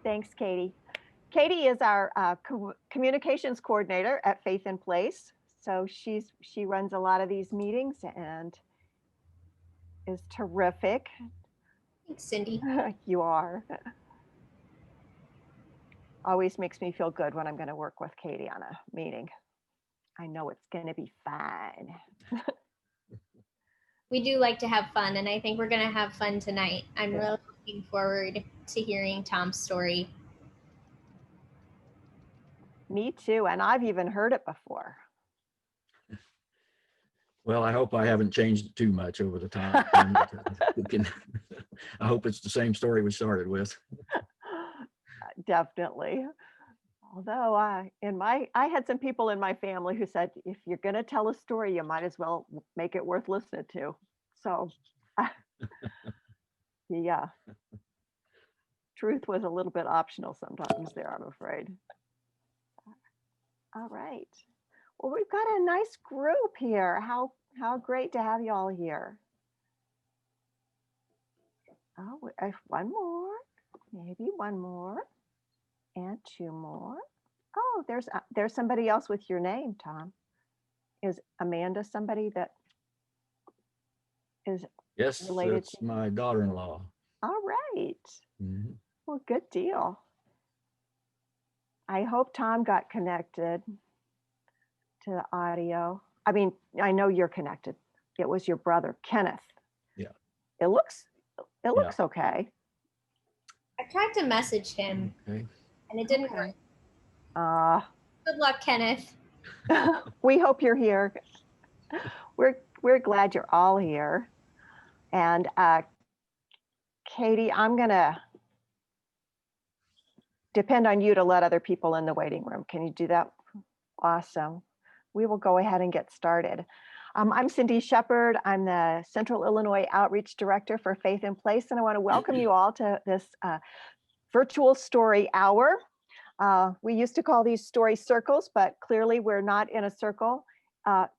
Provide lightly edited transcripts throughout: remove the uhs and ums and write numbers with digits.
Thanks, Katie. Katie is our communications coordinator at Faith in Place. So she runs a lot of these meetings and is terrific. Thanks, Cindy. You are. Always makes me feel good when I'm going to work with Katie on a meeting. I know it's going to be fine. We do like to have fun, and I think we're going to have fun tonight. I'm really looking forward to hearing Tom's story. Me too, and I've even heard it before. Well, I hope I haven't changed too much over the time. I hope it's the same story we started with. Definitely. Although I had some people in my family who said, if you're going to tell a story, you might as well make it worth listening to. So, yeah, truth was a little bit optional sometimes there, I'm afraid. All right. Well, we've got a nice group here. How great to have you all here. Oh, one more, maybe one more, and two more. Oh, there's somebody else with your name, Tom. Is Amanda somebody that is yes, related it's my daughter-in-law. All right. Mm-hmm. Well, good deal. I hope Tom got connected to the audio. I mean, I know you're connected. It was your brother, Kenneth. Yeah. It looks okay. I tried to message him, and it didn't work. Good luck, Kenneth. We hope you're here. We're glad you're all here. And Katie, I'm gonna depend on you to let other people in the waiting room. Can you do that? Awesome. We will go ahead and get started. I'm Cindy Shepard. I'm the Central Illinois Outreach Director for Faith in Place, and I want to welcome you all to this virtual story hour. We used to call these story circles, but clearly we're not in a circle.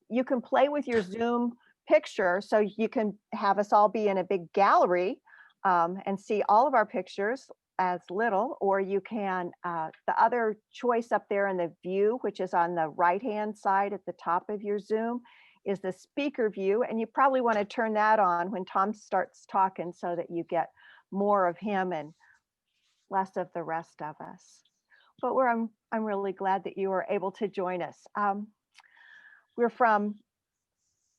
You can play with your Zoom picture, so you can have us all be in a big gallery and see all of our pictures as little, or you can, the other choice up there in the view, which is on the right-hand side at the top of your Zoom, is the speaker view, and you probably want to turn that on when Tom starts talking so that you get more of him and less of the rest of us. But I'm really glad that you were able to join us. We're from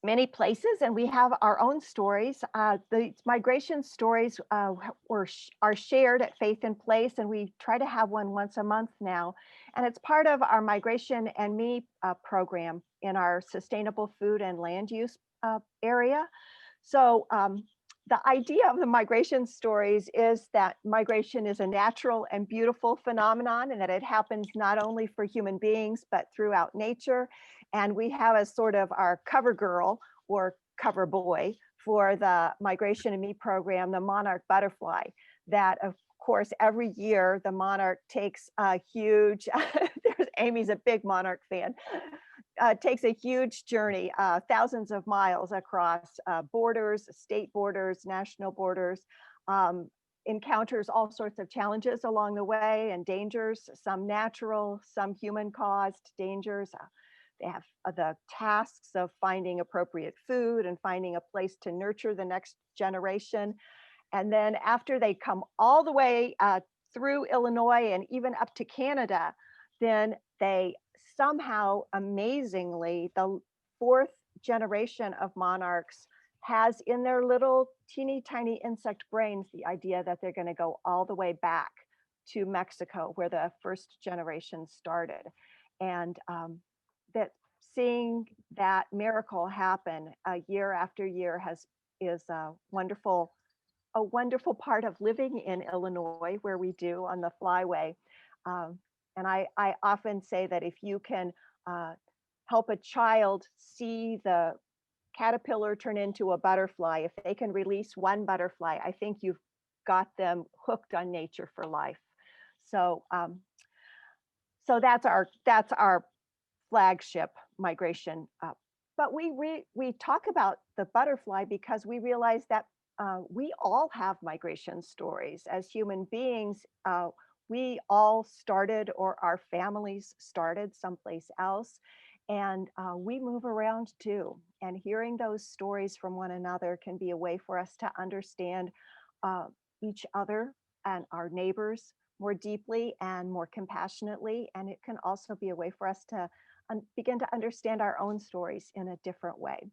many places, and we have our own stories. The migration stories are shared at Faith in Place, and we try to have one once a month now. And it's part of our Migration and Me program in our sustainable food and land use area. So the idea of the migration stories is that migration is a natural and beautiful phenomenon, and that it happens not only for human beings, but throughout nature. And we have as sort of our cover girl or cover boy for the Migration and Me program, the Monarch butterfly, that of course every year the Monarch takes a huge, Amy's a big Monarch fan, takes a huge journey, thousands of miles across borders, state borders, national borders, encounters all sorts of challenges along the way and dangers, some natural, some human caused dangers. They have the tasks of finding appropriate food and finding a place to nurture the next generation. And then after they come all the way through Illinois and even up to Canada, then they somehow, amazingly, the fourth generation of monarchs has in their little teeny tiny insect brains the idea that they're going to go all the way back to Mexico, where the first generation started. And that seeing that miracle happen year after year is a wonderful part of living in Illinois, where we do on the flyway. And I often say that if you can help a child see the caterpillar turn into a butterfly, if they can release one butterfly, I think you've got them hooked on nature for life. So so that's our flagship migration. But we talk about the butterfly because we realize that we all have migration stories as human beings. we all started, or our families started someplace else, and we move around too. And hearing those stories from one another can be a way for us to understand uh, each other and our neighbors more deeply and more compassionately. And it can also be a way for us to begin to understand our own stories in a different way.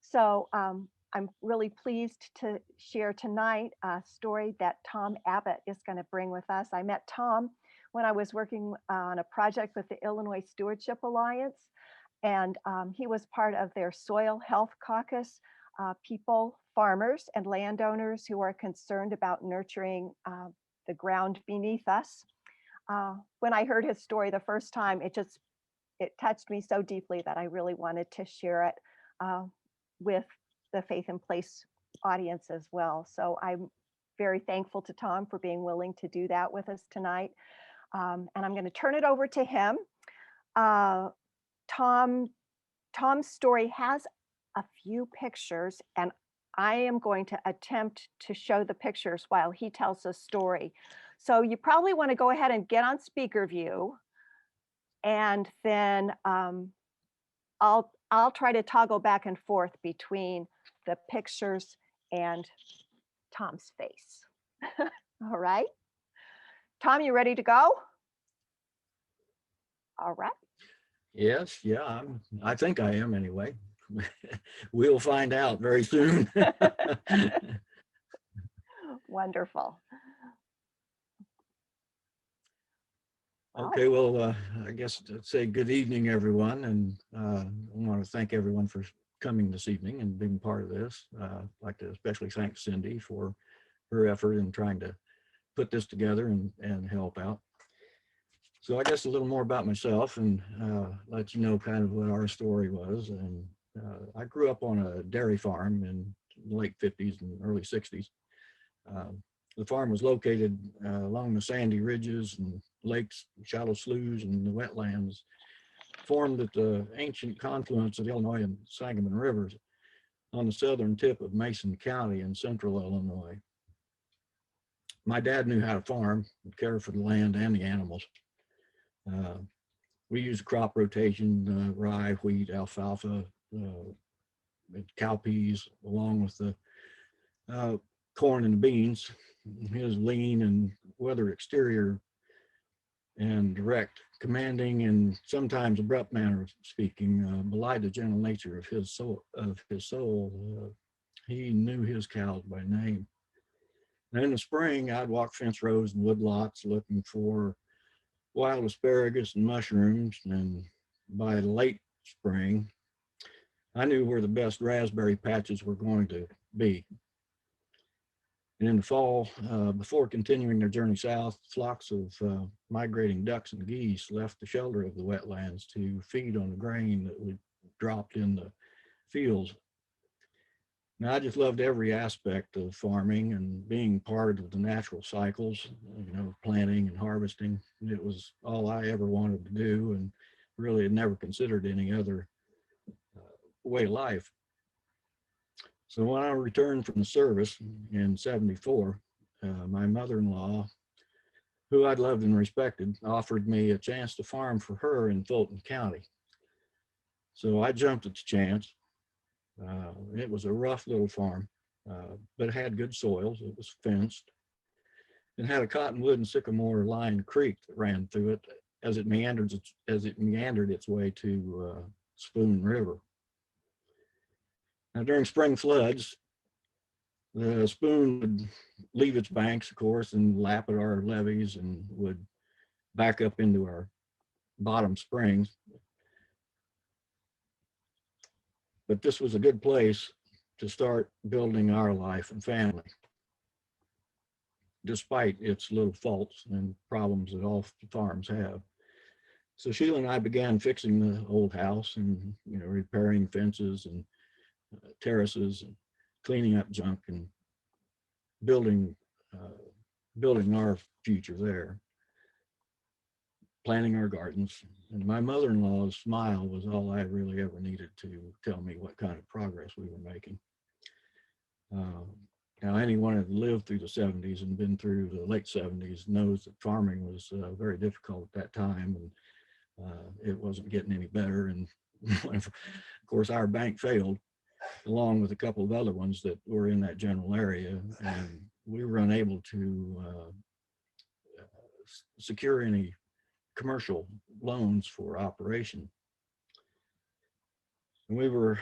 So I'm really pleased to share tonight a story that Tom Abbott is going to bring with us. I met Tom when I was working on a project with the Illinois Stewardship Alliance, and he was part of their Soil Health Caucus, people, farmers, and landowners who are concerned about nurturing the ground beneath us. When I heard his story the first time, it touched me so deeply that I really wanted to share it with the Faith in Place audience as well. So I'm very thankful to Tom for being willing to do that with us tonight. And I'm going to turn it over to him. Tom's story has a few pictures, and I am going to attempt to show the pictures while he tells the story. So you probably want to go ahead and get on speaker view, and then I'll try to toggle back and forth between the pictures and Tom's face. All right. Tom, you ready to go? All right. Yes, yeah, I think I am anyway. We'll find out very soon. Wonderful. Okay, well, I guess to say good evening, everyone, and I want to thank everyone for coming this evening and being part of this. I'd like to especially thank Cindy for her effort in trying to put this together and help out. So I guess a little more about myself and let you know kind of what our story was. And I grew up on a dairy farm in the late 50s and early 60s. The farm was located along the sandy ridges and lakes, shallow sloughs, and the wetlands formed at the ancient confluence of the Illinois and Sangamon rivers on the southern tip of Mason County in central Illinois. My dad knew how to farm and care for the land and the animals. We used crop rotation, rye, wheat, alfalfa, cowpeas, along with the corn and beans. His lean and weather exterior and direct, commanding, and sometimes abrupt manner of speaking belied the gentle nature of his soul. He knew his cows by name. And in the spring, I'd walk fence rows and wood lots looking for wild asparagus and mushrooms. And by late spring, I knew where the best raspberry patches were going to be. And in the fall, before continuing their journey south, flocks of migrating ducks and geese left the shelter of the wetlands to feed on the grain that we dropped in the fields. Now, I just loved every aspect of farming and being part of the natural cycles, planting and harvesting. It was all I ever wanted to do, and really had never considered any other way of life. So when I returned from the service in '74, my mother-in-law, who I'd loved and respected, offered me a chance to farm for her in Fulton County. So I jumped at the chance. It was a rough little farm, but it had good soils. It was fenced and had a cottonwood and sycamore lined creek that ran through it as it meandered its way to Spoon River. Now, during spring floods, the Spoon would leave its banks, of course, and lap at our levees and would back up into our bottom springs. But this was a good place to start building our life and family, despite its little faults and problems that all farms have. So Sheila and I began fixing the old house and repairing fences and terraces and cleaning up junk and building our future there, planting our gardens. And my mother-in-law's smile was all I really ever needed to tell me what kind of progress we were making. Now, anyone that lived through the 70s and been through the late 70s knows that farming was very difficult at that time, and it wasn't getting any better. And of course, our bank failed, along with a couple of other ones that were in that general area, and we were unable to secure any commercial loans for operation. And we weren't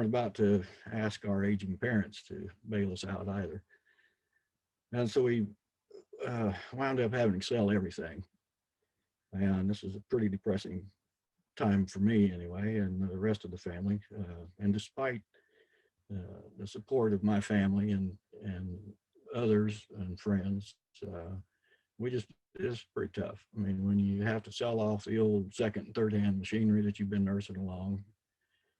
about to ask our aging parents to bail us out either. And so we wound up having to sell everything. And this was a pretty depressing time for me anyway, and the rest of the family. And despite the support of my family and others and friends, it's pretty tough. I mean, when you have to sell off the old second and third hand machinery that you've been nursing along,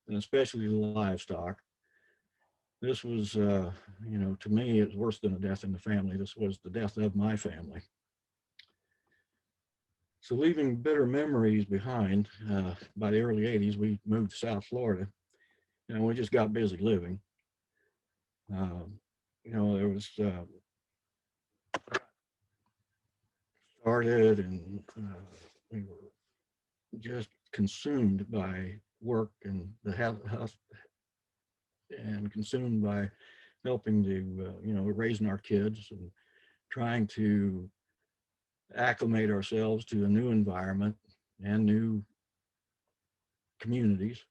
and especially the livestock, this was, to me, it was worse than a death in the family. This was the death of my family. So leaving bitter memories behind, by the early 80s, we moved to South Florida, and we just got busy living. There was started, and we were just consumed by work and the house, and consumed by helping to, raising our kids and trying to acclimate ourselves to a new environment and new communities.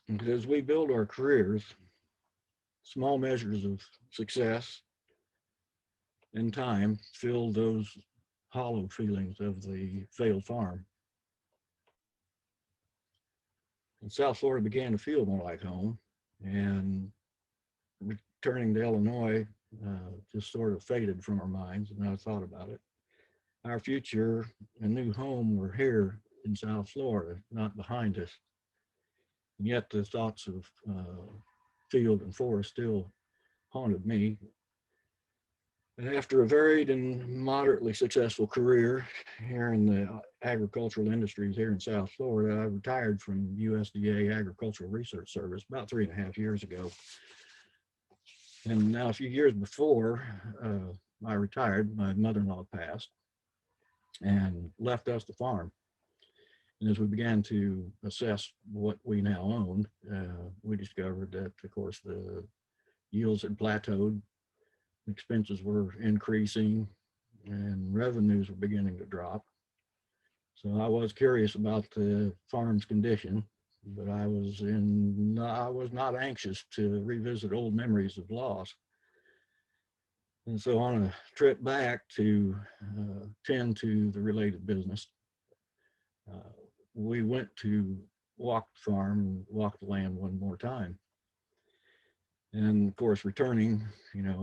And as we build our careers, small measures of success in time fill those hollow feelings of the failed farm. And South Florida began to feel more like home, and returning to Illinois just sort of faded from our minds. And I thought about it. Our future and new home were here in South Florida, not behind us. And yet the thoughts of field and forest still haunted me. And after a varied and moderately successful career here in the agricultural industries here in South Florida, I retired from USDA Agricultural Research Service about 3.5 years ago. And now a few years before I retired, my mother-in-law passed and left us to farm. And as we began to assess what we now owned, we discovered that, of course, the yields had plateaued, expenses were increasing, and revenues were beginning to drop. So I was curious about the farm's condition, but I was not anxious to revisit old memories of loss. And so on a trip back to tend to the related business, we went to walk the farm and walk the land one more time. And of course, returning,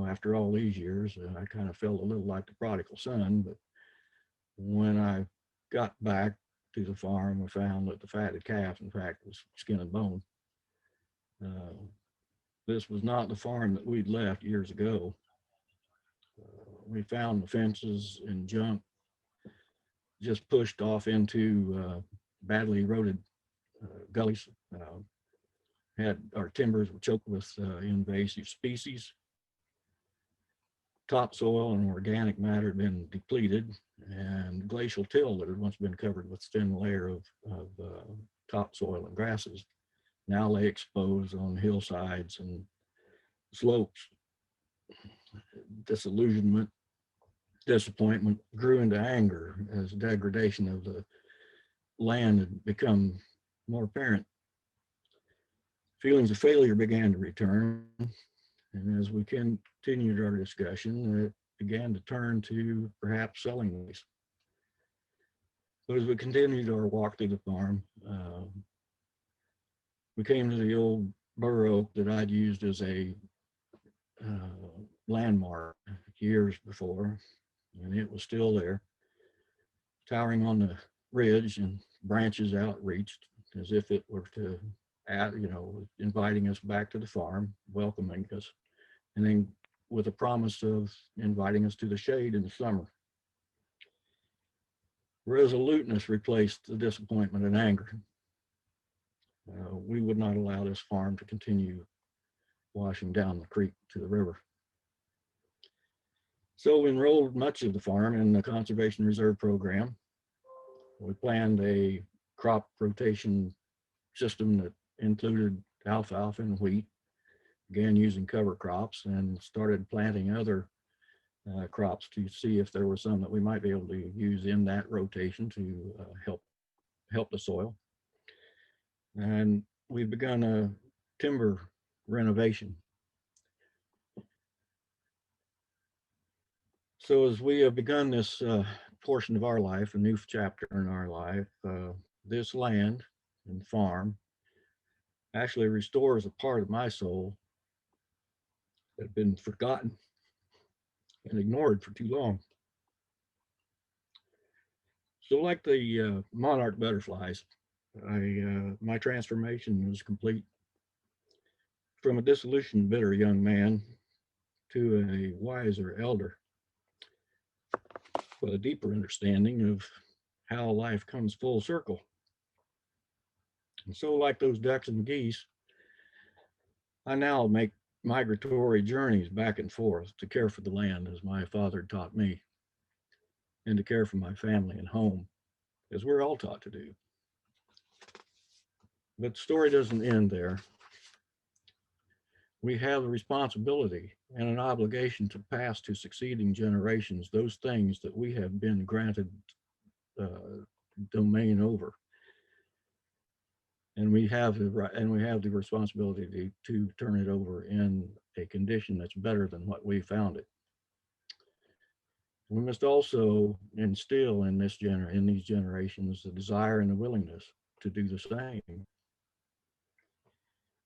after all these years, I kind of felt a little like the prodigal son. But when I got back to the farm, I found that the fatted calf, in fact, was skin and bone. This was not the farm that we'd left years ago. We found the fences and junk just pushed off into badly eroded gullies. Had our timbers were choked with invasive species. Topsoil and organic matter had been depleted, and glacial till that had once been covered with thin layer of topsoil and grasses now lay exposed on hillsides and slopes. Disillusionment, disappointment grew into anger as degradation of the land had become more apparent. Feelings of failure began to return, and as we continued our discussion, it began to turn to perhaps selling these. So as we continued our walk through the farm, we came to the old bur oak that I'd used as a landmark years before, and it was still there, towering on the ridge and branches outreached as if it were to inviting us back to the farm, welcoming us, and then with a promise of inviting us to the shade in the summer. Resoluteness replaced the disappointment and anger. We would not allow this farm to continue washing down the creek to the river. So we enrolled much of the farm in the Conservation Reserve Program. We planned a crop rotation system that included alfalfa and wheat, began using cover crops, and started planting other crops to see if there were some that we might be able to use in that rotation to help the soil. And we've begun a timber renovation. So as we have begun this portion of our life, a new chapter in our life, this land and farm actually restores a part of my soul that had been forgotten and ignored for too long. So like the monarch butterflies, my transformation was complete. From a disillusioned, bitter young man to a wiser elder with a deeper understanding of how life comes full circle. And so like those ducks and geese, I now make migratory journeys back and forth to care for the land as my father taught me, and to care for my family and home as we're all taught to do. But the story doesn't end there. We have a responsibility and an obligation to pass to succeeding generations those things that we have been granted domain over. And we have the responsibility to turn it over in a condition that's better than what we found it. We must also instill in these generations the desire and the willingness to do the same.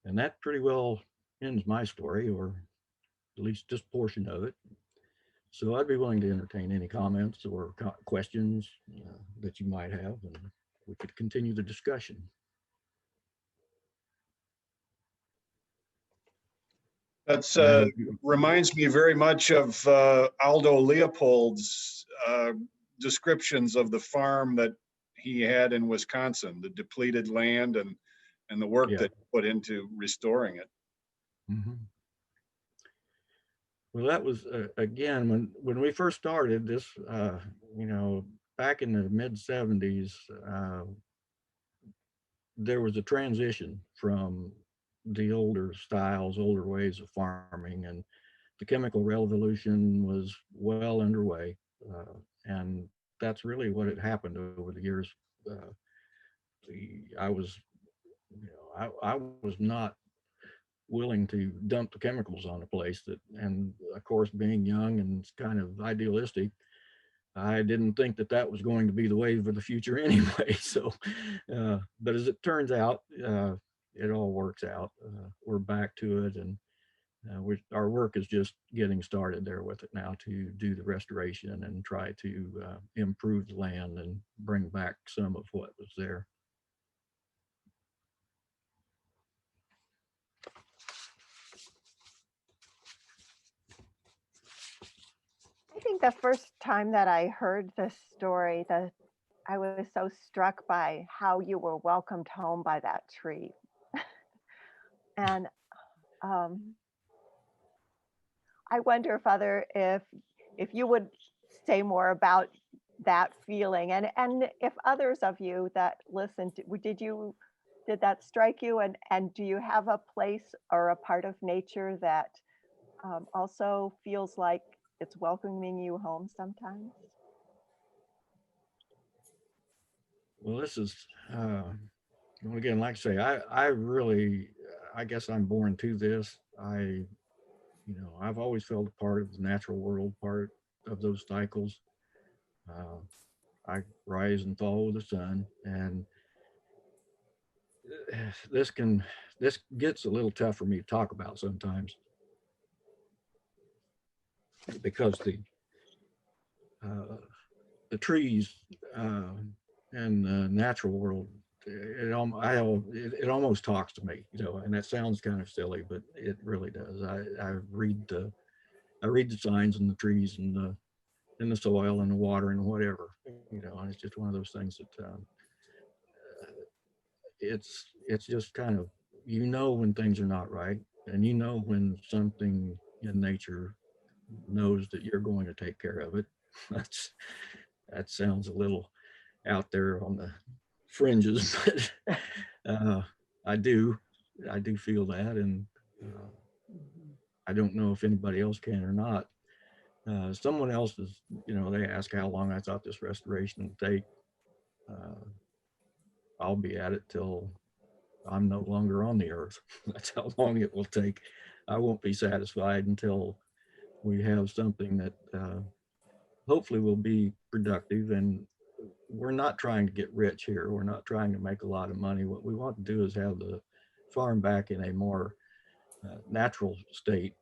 And that pretty well ends my story, or at least this portion of it. So I'd be willing to entertain any comments or questions that you might have, and we could continue the discussion. That's reminds me very much of Aldo Leopold's descriptions of the farm that he had in Wisconsin, the depleted land and the work that he put into restoring it. Mm-hmm. Well, that was again when we first started this, back in the mid 70s, there was a transition from the older styles, older ways of farming, and the chemical revolution was well underway, and that's really what had happened over the years. I was not willing to dump the chemicals on a place and of course, being young and kind of idealistic, I didn't think that was going to be the way for the future anyway. So, but as it turns out, it all works out. We're back to it, and our work is just getting started there with it now to do the restoration and try to improve the land and bring back some of what was there. I think the first time that I heard this story, I was so struck by how you were welcomed home by that tree. And I wonder, Father, if you would say more about that feeling, and if others of you that listened, did that strike you, and do you have a place or a part of nature that also feels like it's welcoming you home sometimes? Well, this is again, like I say, I guess I'm born to this. I've always felt a part of the natural world, part of those cycles. I rise and fall with the sun, and this gets a little tough for me to talk about sometimes, because the trees and the natural world, it almost talks to me, and that sounds kind of silly, but it really does. I read the signs in the trees and in the soil and the water and whatever, you know, and it's just one of those things that it's just kind of, you know, when things are not right, and you know when something in nature knows that you're going to take care of it. That sounds a little out there on the fringes, but I do feel that, and I don't know if anybody else can or not. Someone else is, you know, they ask how long I thought this restoration would take. I'll be at it till I'm no longer on the earth. That's how long it will take. I won't be satisfied until we have something that hopefully will be productive. And we're not trying to get rich here. We're not trying to make a lot of money. What we want to do is have the farm back in a more natural state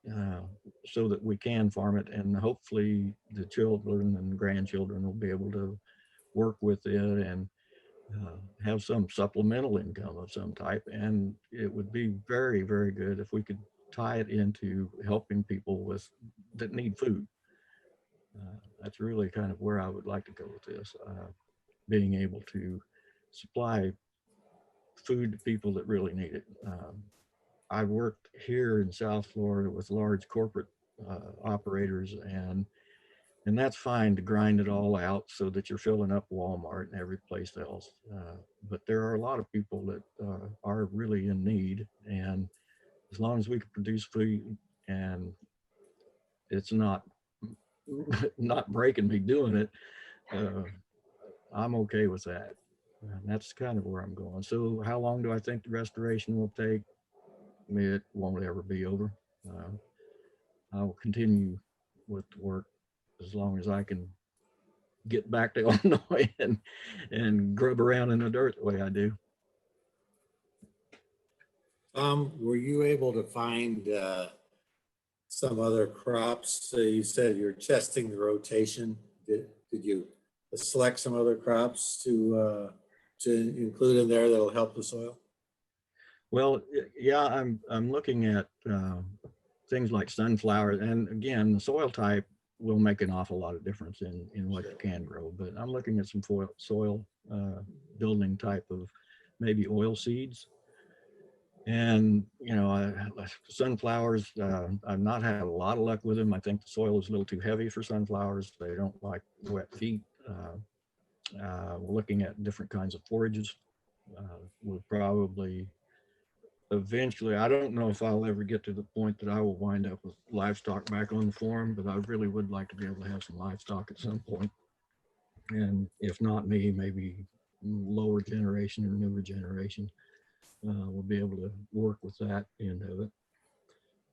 so that we can farm it, and hopefully the children and grandchildren will be able to work with it and have some supplemental income of some type. And it would be very, very good if we could tie it into helping people with that need food. That's really kind of where I would like to go with this, being able to supply food to people that really need it. I worked here in South Florida with large corporate operators, and that's fine to grind it all out so that you're filling up Walmart and every place else. But there are a lot of people that are really in need, and as long as we can produce food and it's not breaking me doing it, I'm okay with that. And that's kind of where I'm going. So how long do I think the restoration will take? It won't ever be over. I will continue with the work as long as I can get back to Illinois and grub around in the dirt the way I do. Were you able to find some other crops? You said you're testing the rotation. Did you select some other crops to include in there that'll help the soil? Well, yeah, I'm looking at things like sunflowers, and again, the soil type will make an awful lot of difference in what you can grow. But I'm looking at some soil building type of maybe oil seeds. And, you know, sunflowers, I've not had a lot of luck with them. I think the soil is a little too heavy for sunflowers. They don't like wet feet. We're looking at different kinds of forages. We'll probably eventually, I don't know if I'll ever get to the point that I will wind up with livestock back on the farm, but I really would like to be able to have some livestock at some point. And if not me, maybe lower generation or newer generation will be able to work with that end of it.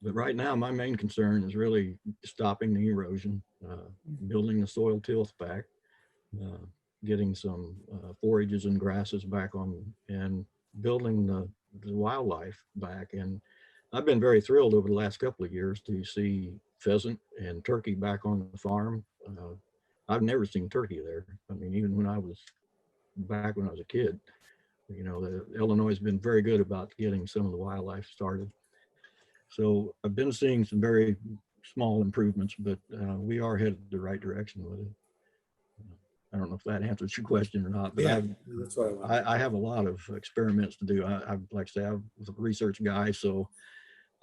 But right now, my main concern is really stopping the erosion, building the soil tilth back, getting some forages and grasses back on, and building the wildlife back. And I've been very thrilled over the last couple of years to see pheasant and turkey back on the farm. I've never seen turkey there. I mean, even when I was a kid, you know, Illinois has been very good about getting some of the wildlife started. So I've been seeing some very small improvements, but we are headed the right direction with it. I don't know if that answers your question or not, but yeah, that's what I have a lot of experiments to do. I like I say, I was a research guy, so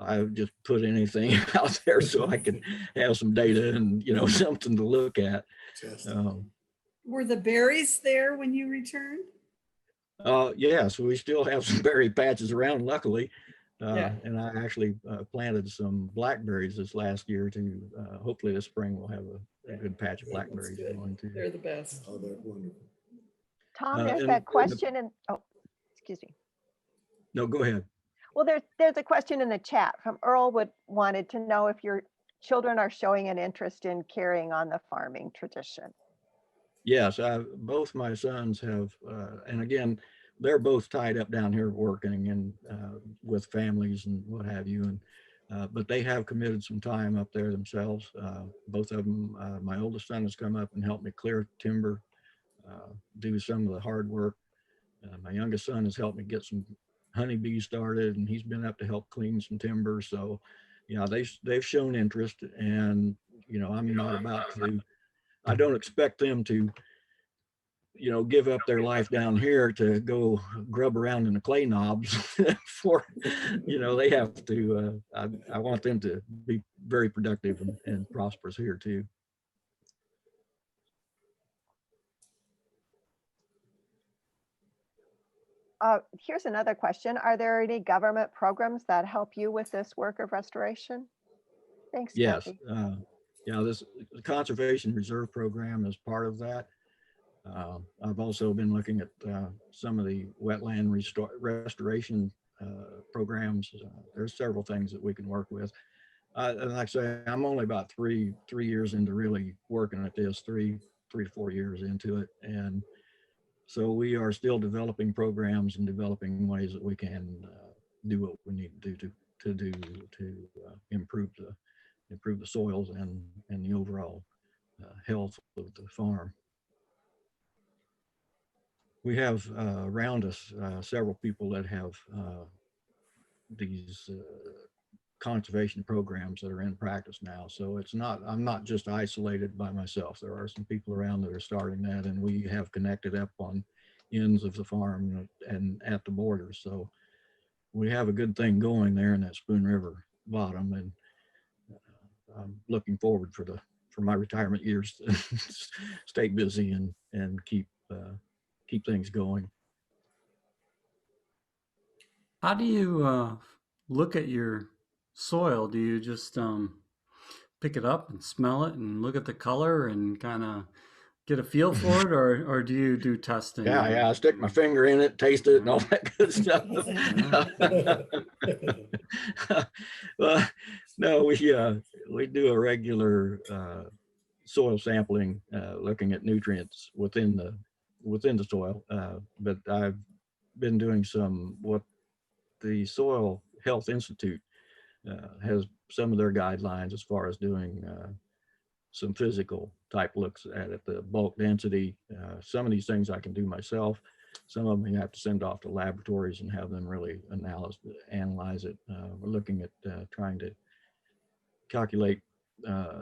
I just put anything out there so I can have some data and, you know, something to look at. Were the berries there when you returned? Yeah, so we still have some berry patches around, luckily. Yeah. And I actually planted some blackberries this last year to hopefully this spring we'll have a good patch of blackberries going too. They're the best. Oh, they're wonderful. Tom, there's that question and oh, excuse me. No, go ahead. Well, there's a question in the chat from Earl wanted to know if your children are showing an interest in carrying on the farming tradition. Yes, both my sons have, and again, they're both tied up down here working and with families and what have you. And but they have committed some time up there themselves. Both of them, my oldest son has come up and helped me clear timber, do some of the hard work. My youngest son has helped me get some honeybees started, and he's been up to help clean some timber. So, yeah, they've shown interest, and you know, I'm not about to I don't expect them to, you know, give up their life down here to go grub around in the clay knobs for, you know, they have to, I want them to be very productive and prosperous here too. Here's another question. Are there any government programs that help you with this work of restoration? Thanks, Yes. Kathy. Yeah, this Conservation Reserve Program is part of that. I've also been looking at some of the wetland restoration programs. There's several things that we can work with. And like I say, I'm only about three years into really working at this, three to 4 years into it. And so we are still developing programs and developing ways that we can do what we need to do to improve the soils and the overall health of the farm. We have around us several people that have these conservation programs that are in practice now. So it's not, I'm not just isolated by myself. There are some people around that are starting that, and we have connected up on ends of the farm and at the borders. So we have a good thing going there in that Spoon River bottom, and I'm looking forward for my retirement years to stay busy and keep things going. How do you look at your soil? Do you just pick it up and smell it and look at the color and kind of get a feel for it, or do you do testing? Yeah, I stick my finger in it, taste it, and all that good stuff. Well, no, we do a regular soil sampling, looking at nutrients within the soil. But I've been doing some what the Soil Health Institute has some of their guidelines as far as doing some physical type looks at it, the bulk density. Some of these things I can do myself. Some of them you have to send off to laboratories and have them really analyze it. We're looking at trying to calculate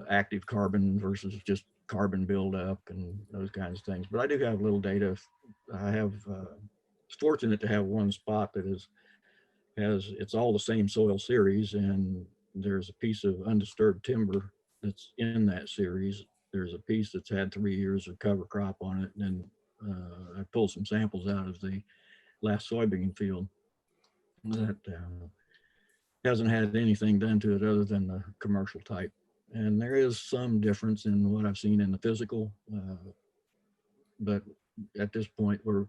active carbon versus just carbon buildup and those kinds of things. But I do have a little data. I have fortunate to have one spot that it's all the same soil series, and there's a piece of undisturbed timber that's in that series. There's a piece that's had 3 years of cover crop on it, and I pulled some samples out of the last soybean field that hasn't had anything done to it other than the commercial type. And there is some difference in what I've seen in the physical, but at this point we're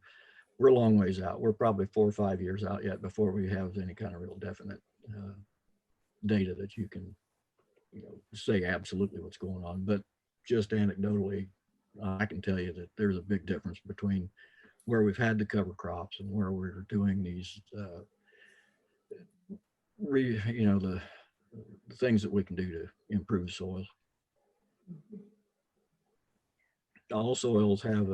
a long ways out. We're probably 4 or 5 years out yet before we have any kind of real definite data that you can, say absolutely what's going on. But just anecdotally, I can tell you that there's a big difference between where we've had the cover crops and where we're doing these, the things that we can do to improve soils. All soils have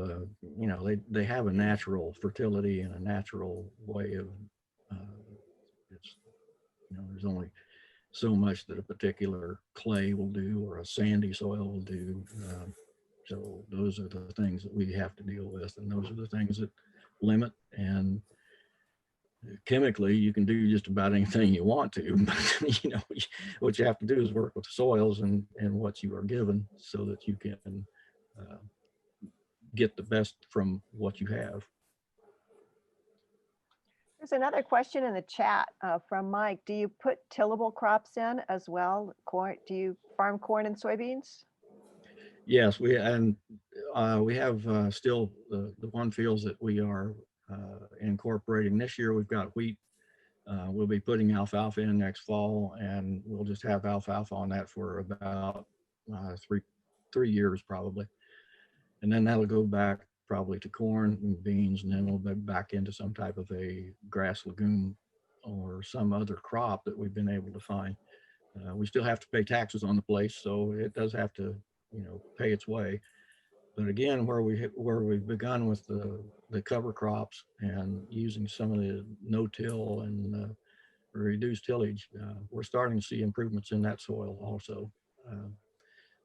they have a natural fertility and a natural way of, there's only so much that a particular clay will do or a sandy soil will do. So those are the things that we have to deal with, and those are the things that limit. And chemically, you can do just about anything you want to, but what you have to do is work with the soils and what you are given so that you can get the best from what you have. There's another question in the chat from Mike. Do you put tillable crops in as well? Corn? Do you farm corn and soybeans? Yes, we have still the one fields that we are incorporating this year. We've got wheat. We'll be putting alfalfa in next fall, and we'll just have alfalfa on that for about 3 years probably. And then that'll go back probably to corn and beans, and then we'll be back into some type of a grass legume or some other crop that we've been able to find. We still have to pay taxes on the place, so it does have to, pay its way. But again, where we've begun with the cover crops and using some of the no-till and reduced tillage, we're starting to see improvements in that soil also.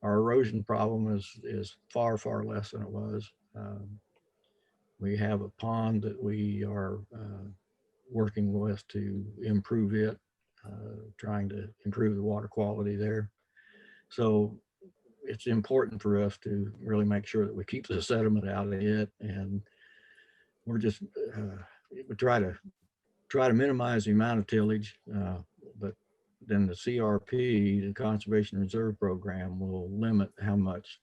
our erosion problem is far, far less than it was. We have a pond that we are working with to improve it, trying to improve the water quality there. So it's important for us to really make sure that we keep the sediment out of it, and we're just we try to minimize the amount of tillage, but then the CRP, the Conservation Reserve Program, will limit how much,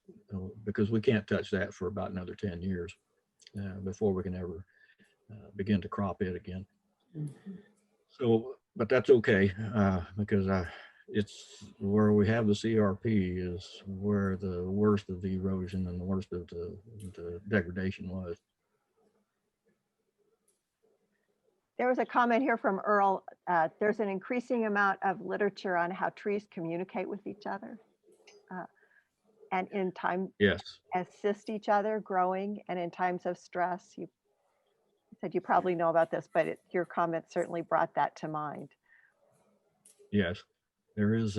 because we can't touch that for about another 10 years before we can ever begin to crop it again. So, but that's okay, because it's where we have the CRP is where the worst of the erosion and the worst of the degradation was. There was a comment here from Earl. There's an increasing amount of literature on how trees communicate with each other, and in time, Yes, assist each other growing, and in times of stress. You said you probably know about this, but your comment certainly brought that to mind. yes. There is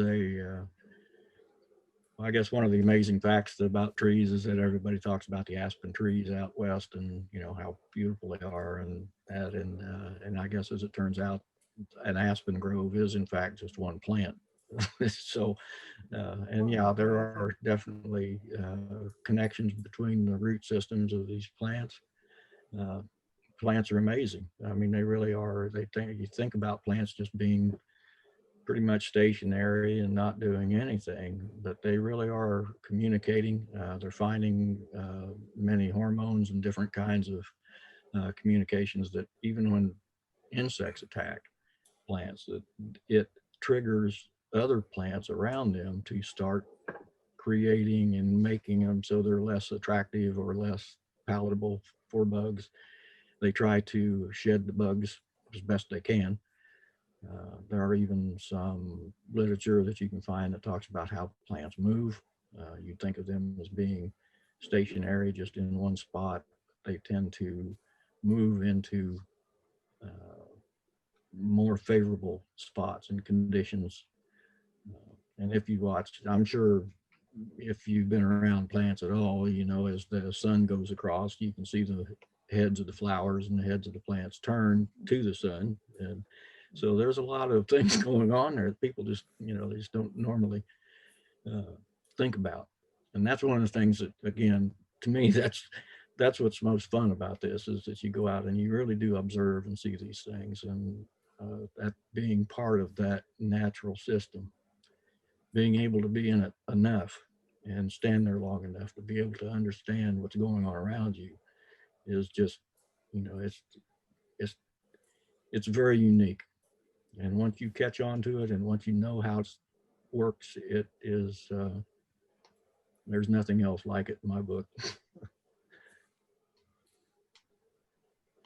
I guess one of the amazing facts about trees is that everybody talks about the aspen trees out west, and you know how beautiful they are, and that, and I guess as it turns out, an aspen grove is in fact just one plant. So, and yeah, there are definitely connections between the root systems of these plants. Plants are amazing. I mean, they really are. You think about plants just being pretty much stationary and not doing anything, but they really are communicating. They're finding many hormones and different kinds of communications that even when insects attack plants, that it triggers other plants around them to start creating and making them so they're less attractive or less palatable for bugs. They try to shed the bugs as best they can. There are even some literature that you can find that talks about how plants move. You think of them as being stationary just in one spot. They tend to move into more favorable spots and conditions. And if you watch, I'm sure if you've been around plants at all, you know, as the sun goes across, you can see the heads of the flowers and the heads of the plants turn to the sun. And so there's a lot of things going on there that people just, you know, they just don't normally think about. And that's one of the things that, again, to me, that's what's most fun about this, is that you go out and you really do observe and see these things, and that being part of that natural system, being able to be in it enough and stand there long enough to be able to understand what's going on around you is just, you know, it's very unique. And once you catch on to it and once you know how it works, it is, there's nothing else like it in my book.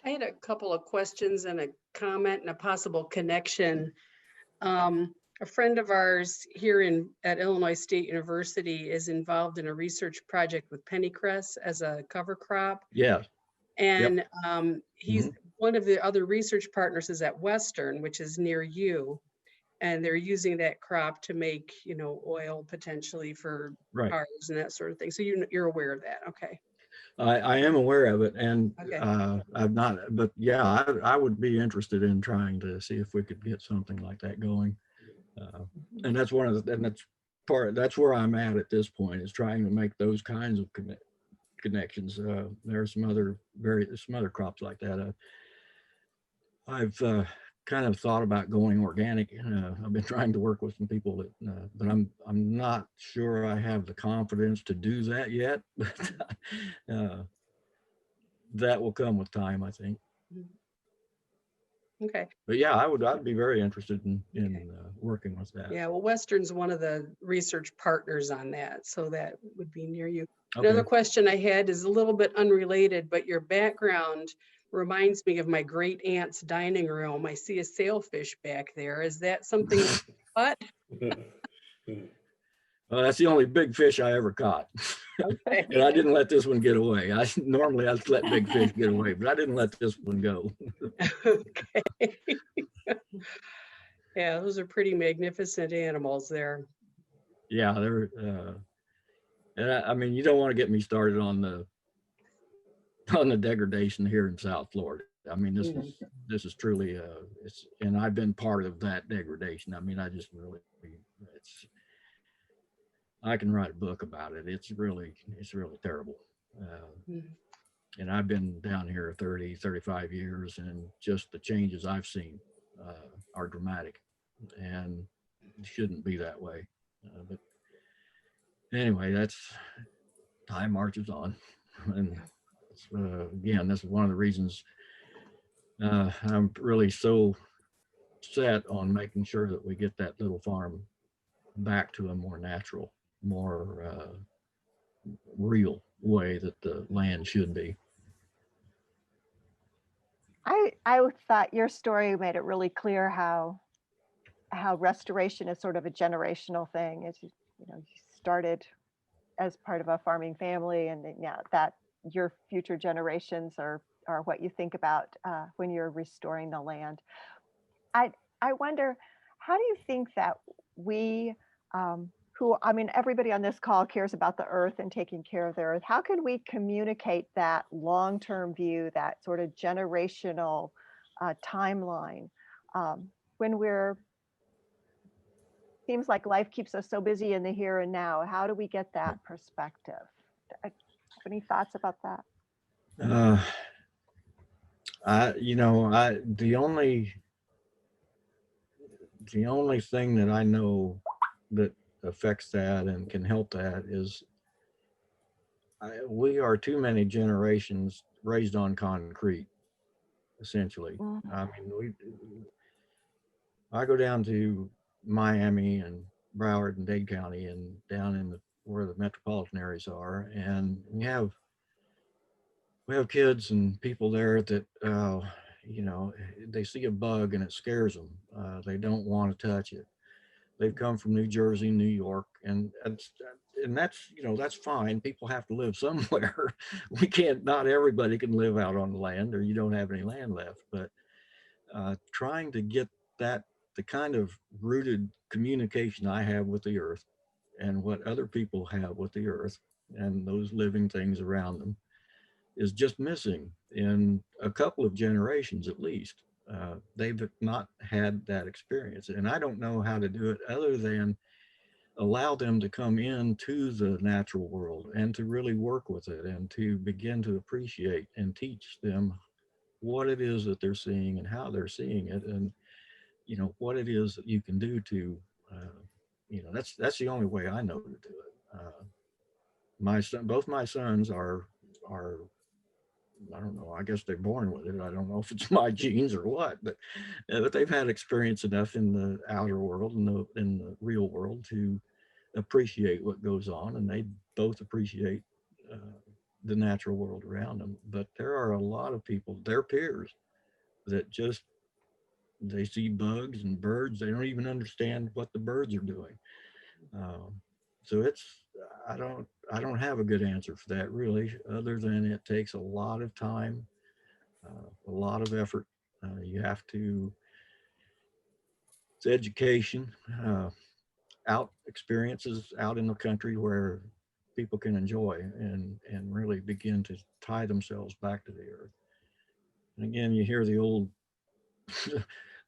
I had a couple of questions and a comment and a possible connection. A friend of ours here at Illinois State University is involved in a research project with pennycress as a cover crop. Yeah. And he's one of the other research partners is at Western, which is near you. And they're using that crop to make, you know, oil potentially for cars and that sort of thing. So you're aware of that. Okay. I am aware of it, and I've not, but yeah, I would be interested in trying to see if we could get something like that going. And that's one of the, and that's where I'm at this point, is trying to make those kinds of connections. There are some other crops like that. I've kind of thought about going organic. I've been trying to work with some people that, but I'm not sure I have the confidence to do that yet. But that will come with time, I think. Okay. But yeah, I'd be very interested in working with that. Yeah, well, Western's one of the research partners on that, so that would be near you. Okay. Another question I had is a little bit unrelated, but your background reminds me of my great aunt's dining room. I see a sailfish back there. Is that something you caught? Well, that's the only big fish I ever caught. Okay. And I didn't let this one get away. Normally I'd let big fish get away, but I didn't let this one go. Okay. Yeah, those are pretty magnificent animals there. Yeah, they're And I mean, you don't want to get me started on the degradation here in South Florida. I mean, this is truly it's, and I've been part of that degradation. I mean, I just really, it's, I can write a book about it. It's really terrible. And I've been down here 30, 35 years, and just the changes I've seen are dramatic, and it shouldn't be that way. But anyway, that's, time marches on. And again, this is one of the reasons I'm really so set on making sure that we get that little farm back to a more natural, more real way that the land should be. I thought your story made it really clear how restoration is sort of a generational thing. As you know, you started as part of a farming family, and then, yeah, that your future generations are what you think about when you're restoring the land. I wonder, how do you think that we, who, I mean, everybody on this call cares about the earth and taking care of the earth. How can we communicate that long-term view, that sort of generational timeline when seems like life keeps us so busy in the here and now? How do we get that perspective? Any thoughts about that? The only thing that I know that affects that and can help that is we are too many generations raised on concrete, essentially. I mean, I go down to Miami and Broward and Dade County and down in where the metropolitan areas are, and we have kids and people there that they see a bug and it scares them. They don't want to touch it. They've come from New Jersey, New York, and that's fine. People have to live somewhere. We can't. Not everybody can live out on the land, or you don't have any land left. But trying to get the kind of rooted communication I have with the earth, and what other people have with the earth, and those living things around them, is just missing in a couple of generations at least. They've not had that experience, and I don't know how to do it other than allow them to come into the natural world and to really work with it and to begin to appreciate and teach them what it is that they're seeing and how they're seeing it, and what it is that you can do to that's the only way I know to do it. Both my sons are I don't know, I guess they're born with it. I don't know if it's my genes or what, but they've had experience enough in the outer world and in the real world to appreciate what goes on, and they both appreciate the natural world around them. But there are a lot of people, their peers, that just, they see bugs and birds, they don't even understand what the birds are doing. So I don't have a good answer for that really, other than it takes a lot of time, a lot of effort. It's education, experiences out in the country where people can enjoy and really begin to tie themselves back to the earth. And again, you hear the old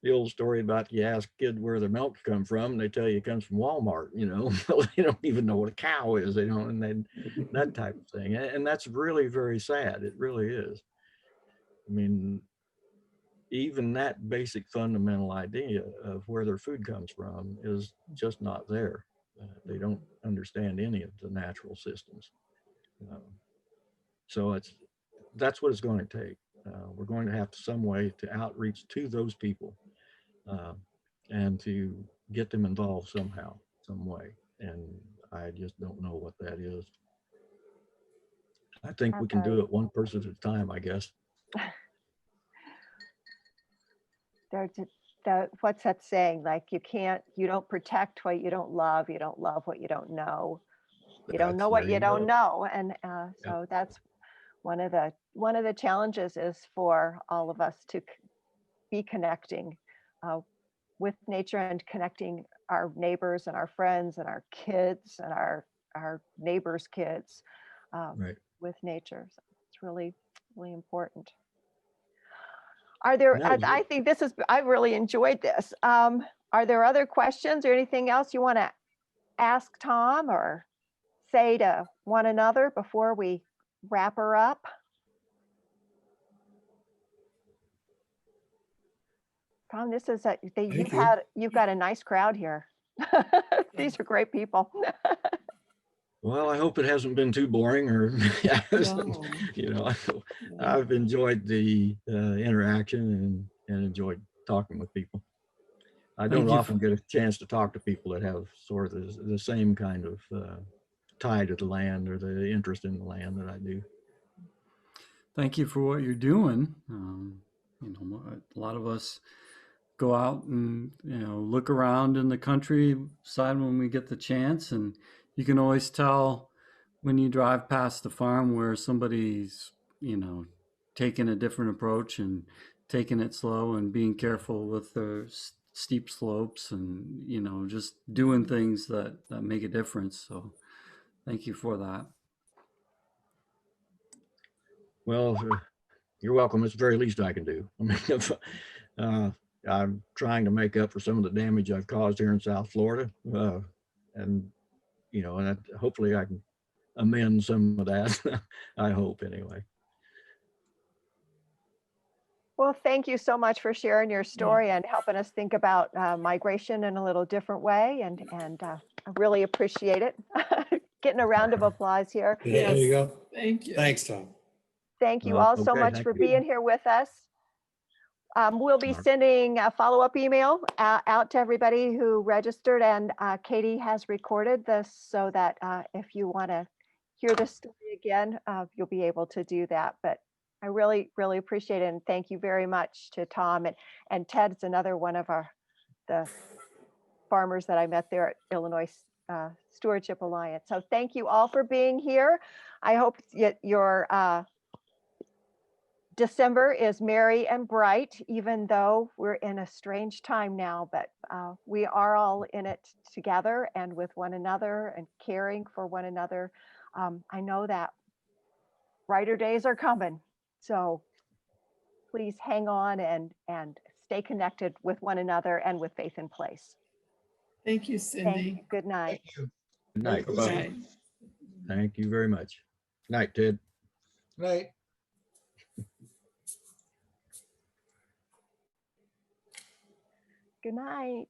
the old story about, you ask kids where their milk come from, and they tell you it comes from Walmart. They don't even know what a cow is. They don't, and then that type of thing. And that's really very sad. It really is. I mean, even that basic fundamental idea of where their food comes from is just not there. They don't understand any of the natural systems. So that's what it's going to take. We're going to have some way to outreach to those people and to get them involved somehow, some way. And I just don't know what that is. I think we can do it one person at a time, I guess. What's that saying? Like, you don't protect what you don't love what you don't know. You don't know what you don't know. And so that's one of the challenges, is for all of us to be connecting with nature and connecting our neighbors and our friends and our kids and our our neighbors' kids Right. with nature. So it's really, really important. Are there, I think this is, I really enjoyed this. Are there other questions or anything else you want to ask Tom or say to one another before we wrap her up? Tom, this is you've got a nice crowd here. These are great people. Well, I hope it hasn't been too boring, or No. you know, I've enjoyed the interaction and enjoyed talking with people. I don't often get a chance to talk to people that have sort of the same kind of tie to the land or the interest in the land that I do. Thank you for what you're doing. You know, a lot of us go out and, you know, look around in the countryside when we get the chance, and you can always tell when you drive past the farm where somebody's, you know, taking a different approach and taking it slow and being careful with the steep slopes and, you know, just doing things that make a difference. So thank you for that. Well, you're welcome. It's the very least I can do. I mean, I'm trying to make up for some of the damage I've caused here in South Florida. And, you know, and hopefully I can amend some of that. I hope anyway. Well, thank you so much for sharing your story and helping us think about migration in a little different way. And I really appreciate it. Getting a round of applause here. Yeah, there you go. Thank you. Thanks, Tom. Thank you all so Okay, much thank for you. being here with us. We'll be All right. sending a follow-up email out to everybody who registered, and Katie has recorded this so that if you want to hear the story again, you'll be able to do that. But I really, really appreciate it, and thank you very much to Tom, and Ted's another one of the farmers that I met there at Illinois Stewardship Alliance. So thank you all for being here. I hope your December is merry and bright, even though we're in a strange time now, but we are all in it together and with one another and caring for one another. I know that brighter days are coming, so please hang on and stay connected with one another and with Faith in Place. Thank you, Thank Cindy. you. Good night. Good night. Good night. Thank you very much. Night, Ted. Right. Good night.